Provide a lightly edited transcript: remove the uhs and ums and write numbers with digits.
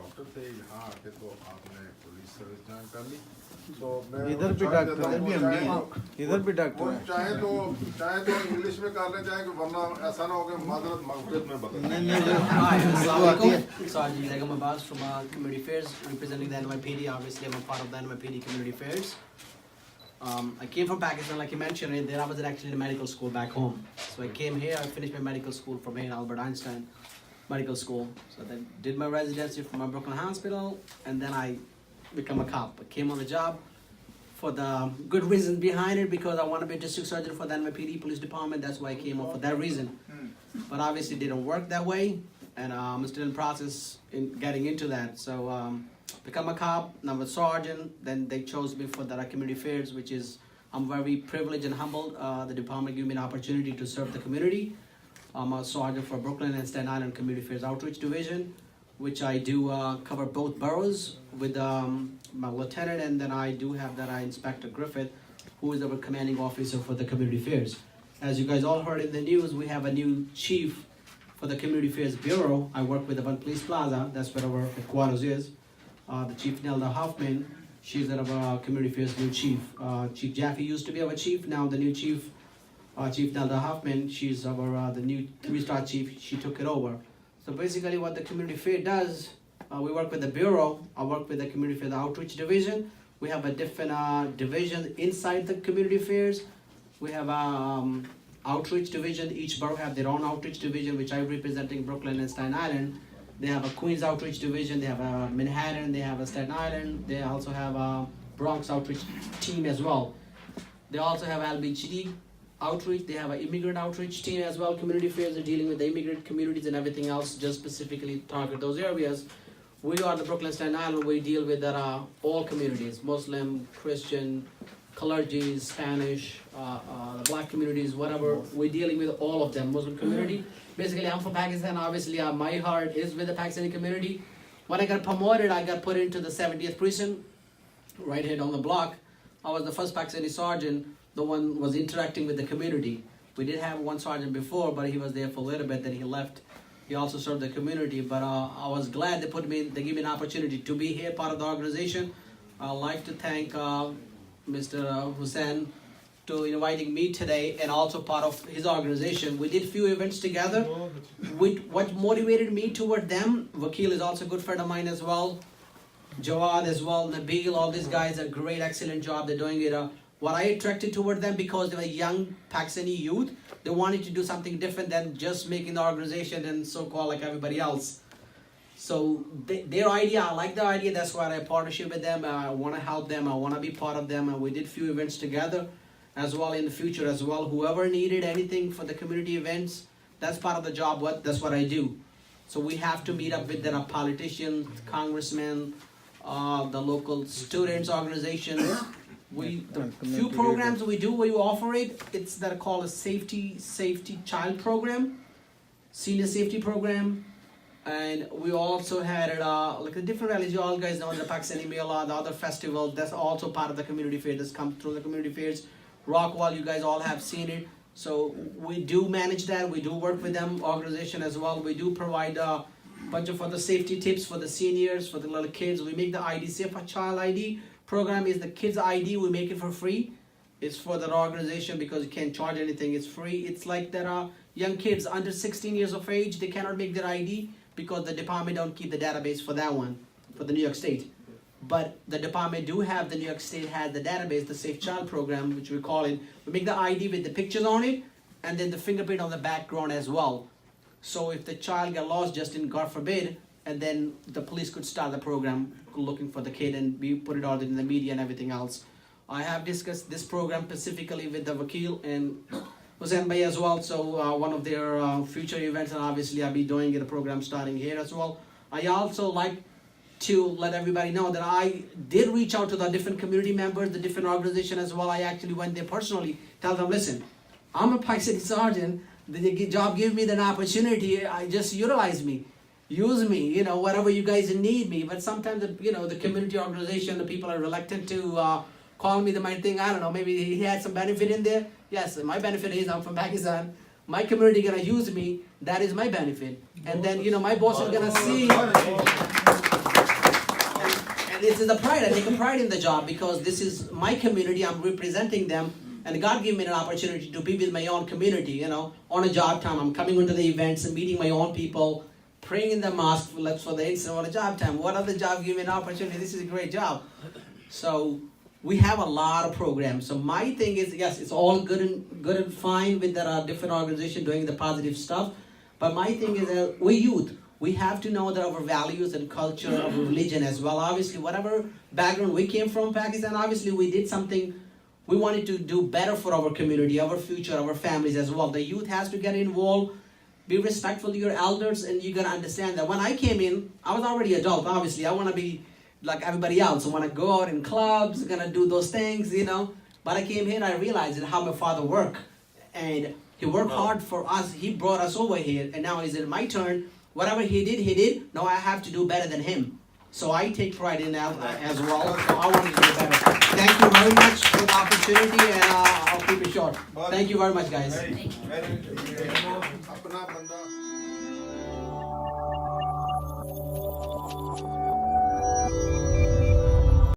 Doctor थे, यहाँ आके तो आपने पुलिस सर्विस ज्वाइन कर ली। तो मैं इधर भी डॉक्टर है, भी एमडी हैं, इधर भी डॉक्टर हैं। चाहे तो इंग्लिश में कर लें, चाहे वरना ऐसा ना हो कि माजरत मगफिरत में बदल। Hi, Sgt Zagham Abbas from Community Affairs, representing the NYPD. Obviously, I'm a part of the NYPD Community Affairs. I came from Pakistan, like you mentioned, and then I was actually in medical school back home. So I came here, I finished my medical school from here in Albert Einstein Medical School. So then did my residency from my Brooklyn Hospital, and then I become a cop. I came on the job for the good reason behind it, because I want to be a district surgeon for the NYPD Police Department. That's why I came up for that reason. But obviously it didn't work that way, and I'm still in process in getting into that. So become a cop, now I'm a sergeant. Then they chose me for the community affairs, which is, I'm very privileged and humbled. The department gave me an opportunity to serve the community. I'm a sergeant for Brooklyn and Staten Island Community Affairs Outreach Division, which I do cover both boroughs with my lieutenant, and then I do have that Inspector Griffith, who is our commanding officer for the community affairs. As you guys all heard in the news, we have a new chief for the Community Affairs Bureau. I work with the One Police Plaza, that's where our headquarters is. The Chief Nelda Hoffman, she's our Community Affairs new chief. Chief Jaffe used to be our chief, now the new chief, Chief Nelda Hoffman, she's our the new 3-star chief, she took it over. So basically what the Community Affairs does, we work with the Bureau, I work with the Community Affairs Outreach Division. We have a different division inside the Community Affairs. We have outreach division. Each borough have their own outreach division, which I'm representing Brooklyn and Staten Island. They have a Queens outreach division, they have a Manhattan, they have a Staten Island, they also have a Bronx outreach team as well. They also have LBGD outreach, they have an immigrant outreach team as well. Community affairs are dealing with the immigrant communities and everything else, just specifically target those areas. We are the Brooklyn Staten Island, we deal with all communities, Muslim, Christian, clergy, Spanish, the black communities, whatever. We're dealing with all of them, Muslim community. Basically, I'm from Pakistan, obviously my heart is with the Pakistani community. When I got promoted, I got put into the 70th precinct, right here on the block. I was the first Pakistani sergeant, the one was interacting with the community. We did have one sergeant before, but he was there for a little bit, then he left. He also served the community, but I was glad they gave me an opportunity to be here, part of the organization. I'd like to thank Mr. Hussain to inviting me today, and also part of his organization. We did few events together. What motivated me toward them, Vakil is also a good friend of mine as well, Jawad as well, Nabil, all these guys are great, excellent job, they're doing it. What I attracted toward them, because they were young Pakistani youth, they wanted to do something different than just making the organization and so-called like everybody else. So their idea, I like the idea, that's why I partnership with them. I want to help them, I want to be part of them, and we did few events together as well in the future as well. Whoever needed anything for the community events, that's part of the job, that's what I do. So we have to meet up with the politicians, congressmen, the local students organizations. The few programs we do, we offer it's that called a safety child program, senior safety program. And we also had like the different rallies, you all guys know, the Pakistani Mela, the other festivals, that's also part of the community fair, that's come through the community fairs. Rockwall, you guys all have seen it. So we do manage that, we do work with them, organization as well. We do provide a bunch of other safety tips for the seniors, for the little kids. We make the ID, Safe Child ID program is the kids ID, we make it for free. It's for the organization because you can't charge anything, it's free. It's like there are young kids under 16 years of age, they cannot make their ID because the department don't keep the database for that one, for the New York State. But the department do have, the New York State has the database, the Safe Child program, which we call it. We make the ID with the pictures on it, and then the fingerprint on the background as well. So if the child got lost, just in God forbid, and then the police could start the program looking for the kid, and we put it out in the media and everything else. I have discussed this program specifically with the Vakil and Hussain Bhai as well, so one of their future events, and obviously I'll be doing a program starting here as well. I also like to let everybody know that I did reach out to the different community members, the different organization as well. I actually went there personally, tell them, listen, I'm a Pakistani sergeant, the job gave me an opportunity, I just utilize me, use me, whatever you guys need me. But sometimes, the community organization, the people are reluctant to call me. They might think, I don't know, maybe he had some benefit in there. Yes, my benefit is I'm from Pakistan. My community gonna use me, that is my benefit. And then, my boss is gonna see. it's the pride. I take a pride in the job because this is my community. I'm representing them, and God gave me an opportunity to be with my own community. You know, on a job time, I'm coming into the events and meeting my own people, praying in the mosque for the incident on a job time. What other job give me an opportunity? This is a great job. So we have a lot of programs. So my thing is, yes, it's all good and fine with there are different organizations doing the positive stuff. But my thing is that we youth, we have to know that our values and culture, our religion as well. Obviously, whatever background we came from, Pakistan, obviously we did something. We wanted to do better for our community, our future, our families as well. The youth has to get involved. Be respectful to your elders, and you gotta understand that when I came in, I was already adult. Obviously, I want to be like everybody else. I want to go out in clubs, gonna do those things, you know. But I came here and I realized how my father worked, and he worked hard for us. He brought us over here, and now is it my turn? Whatever he did. Now I have to do better than him. So I take pride in that as well. So I want to do better. Thank you very much for the opportunity, and I'll keep it short. Thank you very much, guys. अपना बंदा